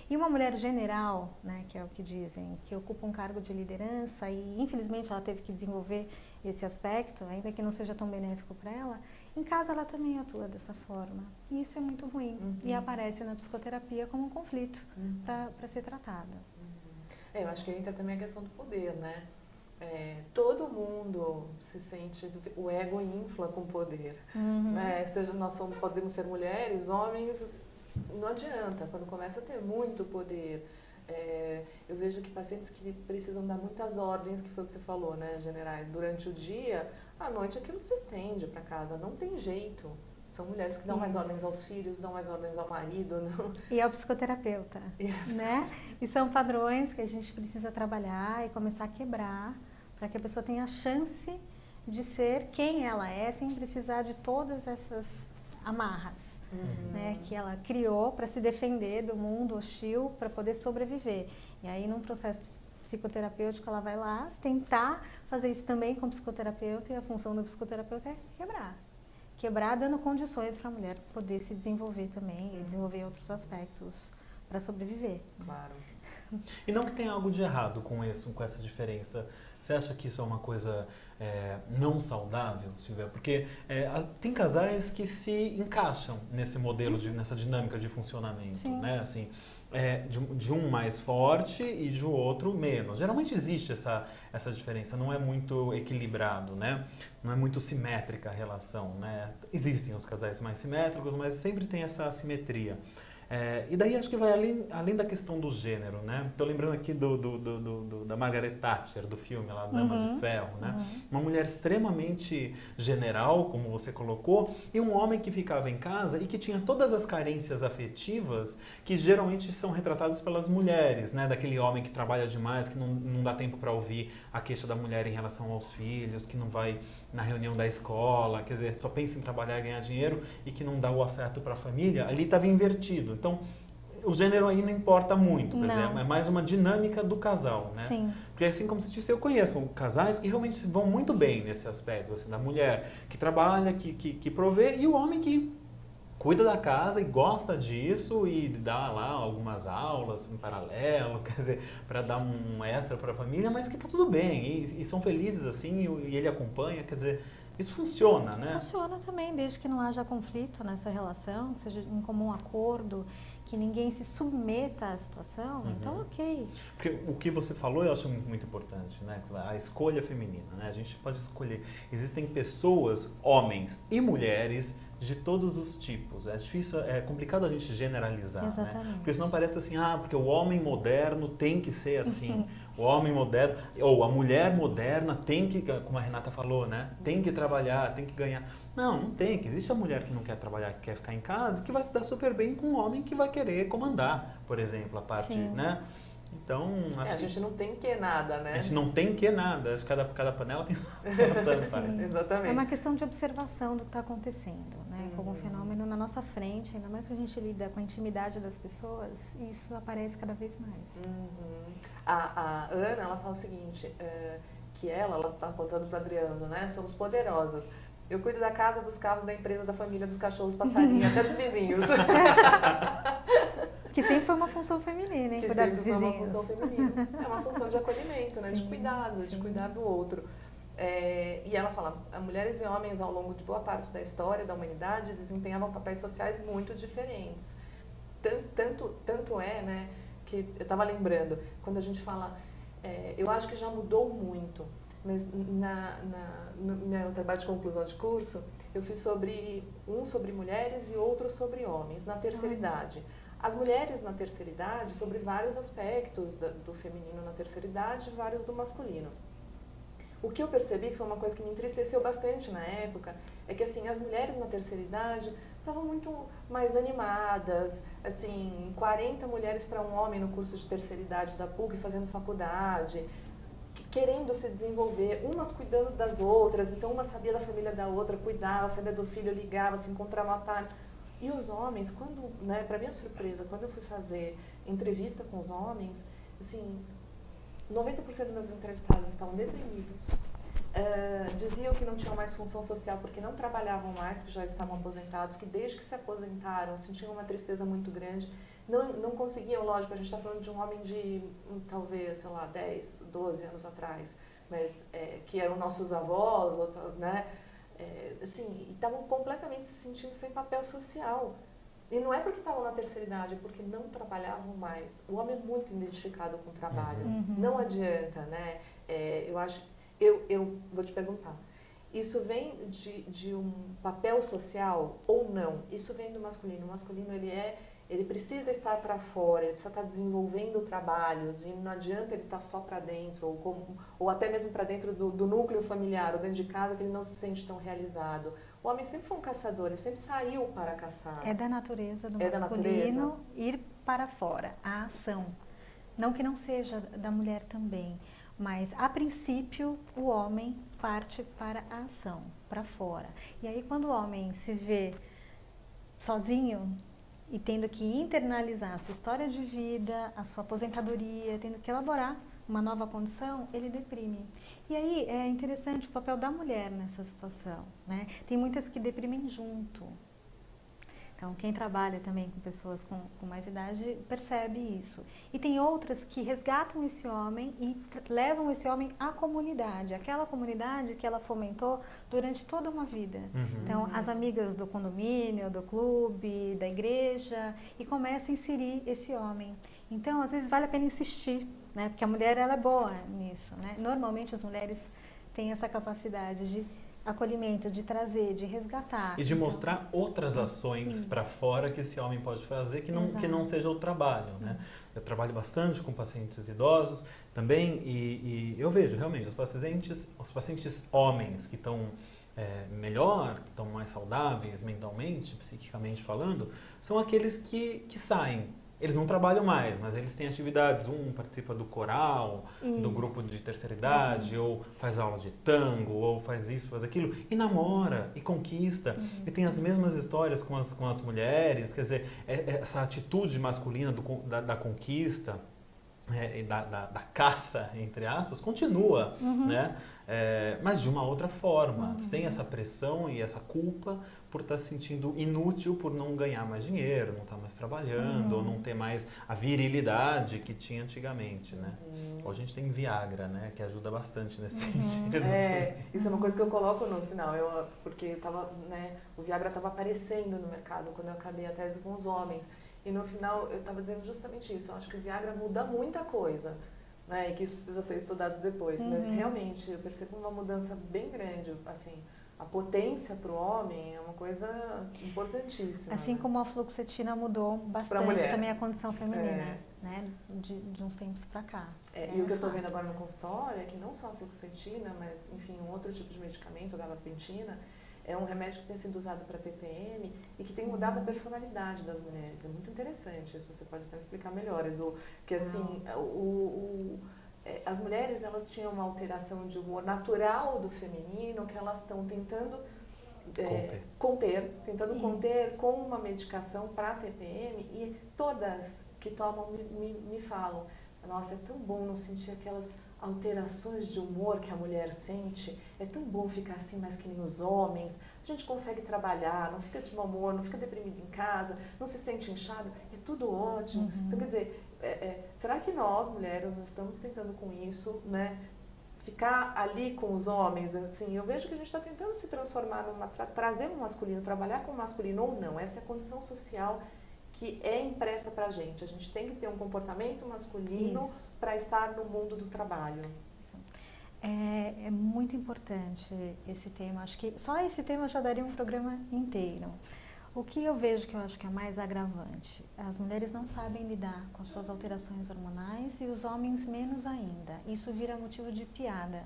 E uma mulher general, né, que é o que dizem, que ocupa um cargo de liderança e infelizmente ela teve que desenvolver esse aspecto, ainda que não seja tão benéfico para ela, em casa ela também atua dessa forma. E isso é muito ruim. E aparece na psicoterapia como um conflito para ser tratado. Eu acho que entra também a questão do poder, né? Todo mundo se sente, o ego infla com poder. Né? Seja nós podemos ser mulheres, homens, não adianta, quando começa a ter muito poder. Eu vejo que pacientes que precisam dar muitas ordens, que foi o que você falou, né, generais, durante o dia, à noite aquilo se estende para casa, não tem jeito. São mulheres que dão mais ordens aos filhos, dão mais ordens ao marido. Não? E ao psicoterapeuta, né? E são padrões que a gente precisa trabalhar e começar a quebrar, para que a pessoa tenha a chance de ser quem ela é, sem precisar de todas essas amarras. Né, que ela criou para se defender do mundo hostil, para poder sobreviver. E aí, num processo psicoterapêutico, ela vai lá tentar fazer isso também com o psicoterapeuta, e a função do psicoterapeuta é quebrar. Quebrar dando condições para a mulher poder se desenvolver também e desenvolver outros aspectos para sobreviver. Claro. E não que tenha algo de errado com isso, com essa diferença. Você acha que isso é uma coisa não saudável, Silvia? Porque tem casais que se encaixam nesse modelo, nessa dinâmica de funcionamento, né? Assim, de um mais forte e de outro menos. Geralmente existe essa diferença, não é muito equilibrado, né? Não é muito simétrica a relação, né? Existem os casais mais simétricos, mas sempre tem essa assimetria. E daí acho que vai além da questão do gênero, né? Estou lembrando aqui da Margaret Thatcher, do filme lá, Damas de Ferro, né? Uma mulher extremamente general, como você colocou, e um homem que ficava em casa e que tinha todas as carências afetivas que geralmente são retratadas pelas mulheres, né? Daquele homem que trabalha demais, que não dá tempo para ouvir a queixa da mulher em relação aos filhos, que não vai na reunião da escola, quer dizer, só pensa em trabalhar e ganhar dinheiro e que não dá o afeto para a família. Ali estava invertido. Então, o gênero aí não importa muito, quer dizer, é mais uma dinâmica do casal, né? Sim. Porque assim como você disse, eu conheço casais que realmente vão muito bem nesse aspecto, assim, da mulher que trabalha, que provê, e o homem que cuida da casa e gosta disso e dá lá algumas aulas em paralelo, quer dizer, para dar um extra para a família, mas que tá tudo bem e são felizes assim e ele acompanha, quer dizer, isso funciona, né? Funciona também, desde que não haja conflito nessa relação, que seja em comum acordo, que ninguém se submeta à situação, então ok. Porque o que você falou eu acho muito importante, né? A escolha feminina, né? A gente pode escolher. Existem pessoas, homens e mulheres, de todos os tipos. É difícil, é complicado a gente generalizar, né? Porque senão parece assim, porque o homem moderno tem que ser assim. O homem moderno, ou a mulher moderna tem que, como a Renata falou, né? Tem que trabalhar, tem que ganhar. Não tem, que existe a mulher que não quer trabalhar, que quer ficar em casa, que vai se dar super bem com um homem que vai querer comandar, por exemplo, a parte, né? Então, a gente não tem que nada, né? A gente não tem que nada. Acho que cada panela tem sua tampa. Exatamente. É uma questão de observação do que está acontecendo, né? Como um fenômeno na nossa frente, ainda mais que a gente lida com a intimidade das pessoas, isso aparece cada vez mais. A Ana, ela fala o seguinte, que ela está contando para Adriano, né? Somos poderosas. Eu cuido da casa, dos carros, da empresa, da família, dos cachorros, passarinhos, até dos vizinhos. Que sempre foi uma função feminina, hein? Cuidar dos vizinhos. É uma função feminina. É uma função de acolhimento, né? De cuidado, de cuidar do outro. E ela fala, mulheres e homens ao longo de boa parte da história da humanidade desempenhavam papéis sociais muito diferentes. Tanto é, né, que eu estava lembrando, quando a gente fala, eu acho que já mudou muito, mas no meu trabalho de conclusão de curso, eu fiz sobre mulheres e outro sobre homens, na terceira idade. As mulheres na terceira idade, sobre vários aspectos do feminino na terceira idade, vários do masculino. O que eu percebi, que foi uma coisa que me entristeceu bastante na época, é que assim, as mulheres na terceira idade estavam muito mais animadas, assim, 40 mulheres para um homem no curso de terceira idade da PUC fazendo faculdade, querendo se desenvolver, umas cuidando das outras, então uma sabia da família da outra, cuidava, sabia do filho, ligava, se encontrava à tarde. E os homens, quando, né, para minha surpresa, quando eu fui fazer entrevista com os homens, assim, 90% dos meus entrevistados estavam deprimidos. Diziam que não tinham mais função social porque não trabalhavam mais, porque já estavam aposentados, que desde que se aposentaram sentiam uma tristeza muito grande. não conseguiam, lógico, a gente está falando de um homem de talvez, sei lá, 10, 12 anos atrás, mas que eram nossos avós, né? Assim, estavam completamente se sentindo sem papel social. E não é porque estavam na terceira idade, é porque não trabalhavam mais. O homem é muito identificado com o trabalho. Não adianta, né? Eu vou te perguntar. Isso vem de um papel social ou não? Isso vem do masculino. O masculino, ele precisa estar para fora, ele precisa estar desenvolvendo trabalhos e não adianta ele estar só para dentro ou até mesmo para dentro do núcleo familiar ou dentro de casa que ele não se sente tão realizado. O homem sempre foi um caçador, ele sempre saiu para caçar. É da natureza do masculino ir para fora, a ação. Não que não seja da mulher também, mas a princípio o homem parte para a ação, para fora. E aí quando o homem se vê sozinho e tendo que internalizar a sua história de vida, a sua aposentadoria, tendo que elaborar uma nova condição, ele deprime. E aí é interessante o papel da mulher nessa situação, né? Tem muitas que deprimem junto. Então, quem trabalha também com pessoas com mais idade percebe isso. E tem outras que resgatam esse homem e levam esse homem à comunidade, aquela comunidade que ela fomentou durante toda uma vida. Então, as amigas do condomínio, do clube, da igreja, e começa a inserir esse homem. Então, às vezes vale a pena insistir, né? Porque a mulher ela é boa nisso, né? Normalmente as mulheres têm essa capacidade de acolhimento, de trazer, de resgatar. E de mostrar outras ações para fora que esse homem pode fazer que não seja o trabalho, né? Eu trabalho bastante com pacientes idosos também e eu vejo realmente os pacientes homens que estão melhor, que estão mais saudáveis mentalmente, psiquicamente falando, são aqueles que saem. Eles não trabalham mais, mas eles têm atividades. Um participa do coral, do grupo de terceira idade, ou faz aula de tango, ou faz isso, faz aquilo, e namora, e conquista. E tem as mesmas histórias com as mulheres, quer dizer, essa atitude masculina da conquista, da caça, entre aspas, continua, né? Mas de uma outra forma, sem essa pressão e essa culpa por estar se sentindo inútil, por não ganhar mais dinheiro, não estar mais trabalhando, ou não ter mais a virilidade que tinha antigamente, né? Hoje a gente tem Viagra, né? Que ajuda bastante nesse sentido. Isso é uma coisa que eu coloco no final, porque o Viagra estava aparecendo no mercado quando eu acabei a tese com os homens. E no final eu estava dizendo justamente isso, eu acho que o Viagra muda muita coisa, né? E que isso precisa ser estudado depois, mas realmente eu percebo uma mudança bem grande, assim, a potência para o homem é uma coisa importantíssima. Assim, né? Como a fluoxetina mudou bastante também a condição feminina, né? De uns tempos para cá. E o que eu estou vendo agora no consultório é que não só a fluoxetina, mas enfim, um outro tipo de medicamento, a gabapentina, é um remédio que tem sido usado para TPM e que tem mudado a personalidade das mulheres. É muito interessante, isso você pode até explicar melhor, Edu, que assim, as mulheres elas tinham uma alteração de humor natural do feminino que elas estão tentando conter com uma medicação para TPM e todas que tomam me falam, nossa, é tão bom não sentir aquelas alterações de humor que a mulher sente, é tão bom ficar assim mais que nem os homens, a gente consegue trabalhar, não fica de mau humor, não fica deprimido em casa, não se sente inchado, é tudo ótimo. Então, quer dizer, será que nós, mulheres, não estamos tentando com isso, né, ficar ali com os homens? Assim, eu vejo que a gente está tentando se transformar, trazer um masculino, trabalhar com o masculino ou não, essa é a condição social que é impressa para a gente tem que ter um comportamento masculino para estar no mundo do trabalho. É muito importante esse tema, acho que só esse tema já daria um programa inteiro. O que eu vejo que eu acho que é mais agravante, as mulheres não sabem lidar com as suas alterações hormonais e os homens menos ainda. Isso vira motivo de piada,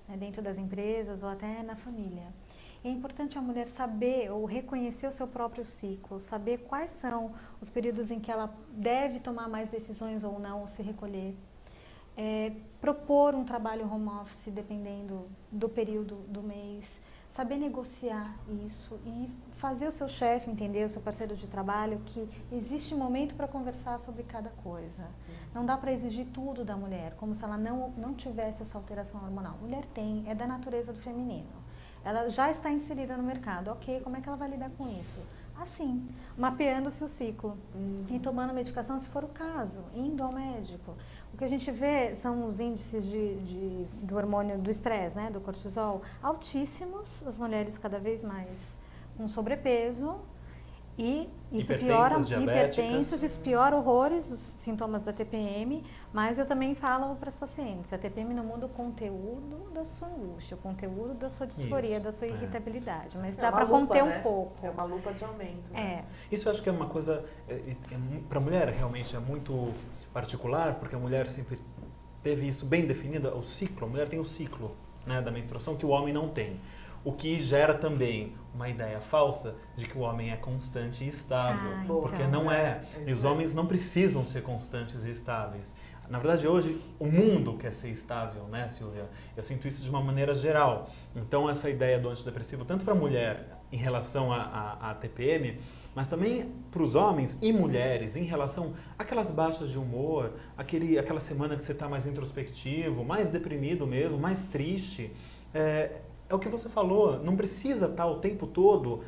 né, dentro das empresas ou até na família. É importante a mulher saber ou reconhecer o seu próprio ciclo, saber quais são os períodos em que ela deve tomar mais decisões ou não, ou se recolher. Propor um trabalho home office dependendo do período do mês, saber negociar isso e fazer o seu chefe entender, o seu parceiro de trabalho, que existe momento para conversar sobre cada coisa. Não dá para exigir tudo da mulher, como se ela não tivesse essa alteração hormonal. Mulher tem, é da natureza do feminino. Ela já está inserida no mercado, ok, como é que ela vai lidar com isso? assim, mapeando o seu ciclo e tomando medicação se for o caso, indo ao médico. O que a gente vê são os índices do hormônio do estresse, né, do cortisol, altíssimos, as mulheres cada vez mais com sobrepeso. E isso piora, hipertensas, isso piora horrores os sintomas da TPM, mas eu também falo para as pacientes, a TPM não muda o conteúdo da sua angústia, o conteúdo da sua disforia, da sua irritabilidade, mas dá para conter um pouco. É uma lupa de aumento. Né? Isso eu acho que é uma coisa, para a mulher realmente é muito particular, porque a mulher sempre teve isso bem definido, o ciclo, a mulher tem o ciclo, né, da menstruação que o homem não tem. O que gera também uma ideia falsa de que o homem é constante e estável, porque então, não é. E os homens não precisam ser constantes e estáveis. Na verdade, hoje, o mundo quer ser estável, né, Silvia? Eu sinto isso de uma maneira geral. Então, essa ideia do antidepressivo, tanto para a mulher em relação à TPM, mas também para os homens e mulheres em relação àquelas baixas de humor, aquela semana que você está mais introspectivo, mais deprimido mesmo, mais triste. É o que você falou, não precisa estar o tempo todo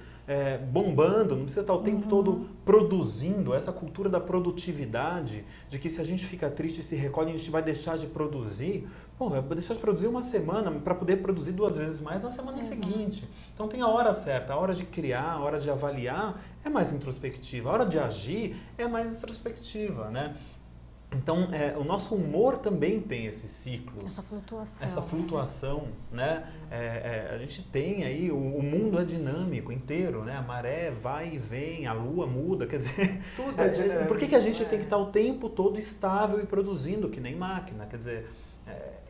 bombando, não precisa estar o tempo todo produzindo, essa cultura da produtividade, de que se a gente fica triste e se recolhe, a gente vai deixar de produzir. Bom, vai deixar de produzir uma semana para poder produzir 2 vezes mais na semana seguinte. Então tem a hora certa, a hora de criar, a hora de avaliar é mais introspectiva, a hora de agir é mais introspectiva, né? Então, o nosso humor também tem esse ciclo. Essa flutuação, né? A gente tem aí, o mundo é dinâmico inteiro, né? A maré vai e vem, a lua muda, quer dizer... Tudo é dinâmico. Por que a gente tem que estar o tempo todo estável e produzindo, que nem máquina? Quer dizer,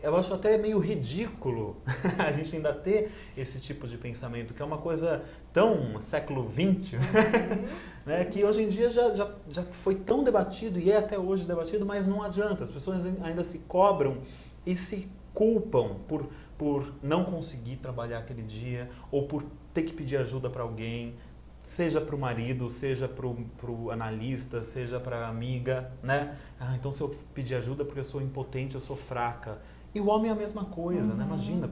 eu acho até meio ridículo a gente ainda ter esse tipo de pensamento, que é uma coisa tão século XX, né, que hoje em dia já foi tão debatido e é até hoje debatido, mas não adianta. As pessoas ainda se cobram e se culpam por não conseguir trabalhar aquele dia ou por ter que pedir ajuda para alguém, seja para o marido, seja para o analista, seja para a amiga, né? Então se eu pedir ajuda porque eu sou impotente, eu sou fraca. E o homem é a mesma coisa, né? Imagina,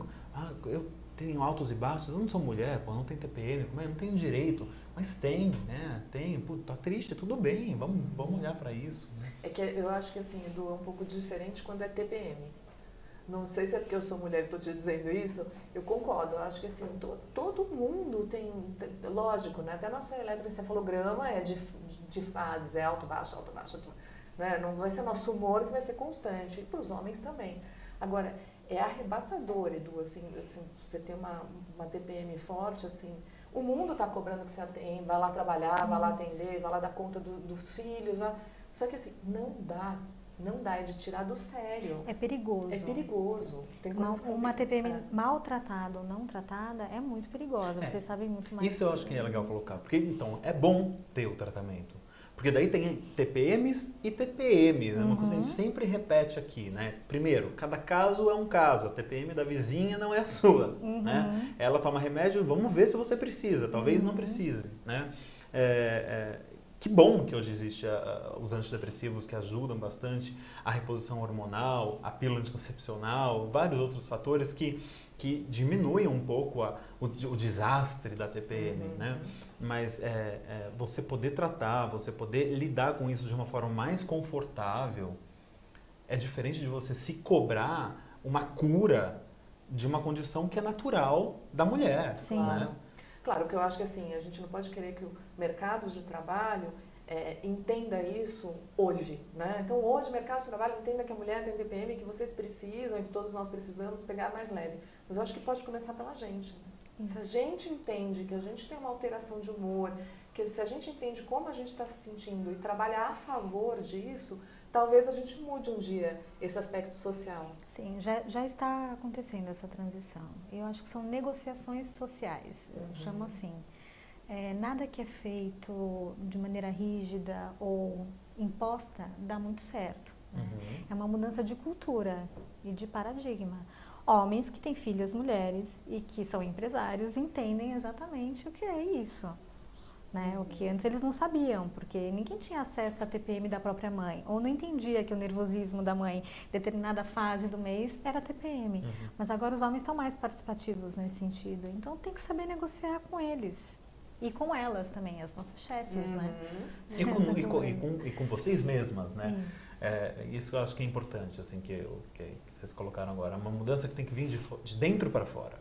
eu tenho altos e baixos, eu não sou mulher, pô, não tenho TPM, eu não tenho direito. Mas tem, né? Tem, pô, tá triste, tudo bem, vamos olhar para isso. Né? É que eu acho que assim, Edu, é um pouco diferente quando é TPM. Não sei se é porque eu sou mulher e estou te dizendo isso, eu concordo. Eu acho que assim, todo mundo tem, lógico, né? Até nosso eletroencefalograma é de fases, é alto, baixo, né? Não vai ser nosso humor que vai ser constante, e para os homens também. Agora, é arrebatador, Edu, assim, você tem uma TPM forte, assim, o mundo está cobrando que você atende, vai lá trabalhar, vai lá atender, vai lá dar conta dos filhos, vai... Só que assim, não dá, é de tirar do sério. É perigoso. É perigoso. Tem uma TPM maltratada ou não tratada é muito perigosa, vocês sabem muito mais. Isso eu acho que é legal colocar, porque então é bom ter o tratamento. Porque daí tem TPMs e TPMs, é uma coisa que a gente sempre repete aqui, né? Primeiro, cada caso é um caso, a TPM da vizinha não é a sua, né? Ela toma remédio, vamos ver se você precisa, talvez não precise, né? Que bom que hoje existem os antidepressivos que ajudam bastante a reposição hormonal, a pílula anticoncepcional, vários outros fatores que diminuem um pouco o desastre da TPM, né? Mas você poder tratar, você poder lidar com isso de uma forma mais confortável é diferente de você se cobrar uma cura de uma condição que é natural da mulher. Sim. Né? Claro que eu acho que assim, a gente não pode querer que o mercado de trabalho entenda isso hoje, né? Então hoje o mercado de trabalho entenda que a mulher tem TPM, que vocês precisam, que todos nós precisamos pegar mais leve. Mas eu acho que pode começar pela gente. Se a gente entende que a gente tem uma alteração de humor, que se a gente entende como a gente está se sentindo e trabalhar a favor disso, talvez a gente mude um dia esse aspecto social. Sim, já está acontecendo essa transição. Eu acho que são negociações sociais, eu chamo assim. Nada que é feito de maneira rígida ou imposta dá muito certo. Né? É uma mudança de cultura e de paradigma. Homens que têm filhas mulheres e que são empresários entendem exatamente o que é isso. Né? O que antes eles não sabiam, porque ninguém tinha acesso à TPM da própria mãe, ou não entendia que o nervosismo da mãe, em determinada fase do mês, era TPM. Mas agora os homens estão mais participativos nesse sentido, então tem que saber negociar com eles. e com elas também, as nossas chefes, né? E com vocês mesmas, né? Isso eu acho que é importante, assim, que vocês colocaram agora. É uma mudança que tem que vir de dentro para fora.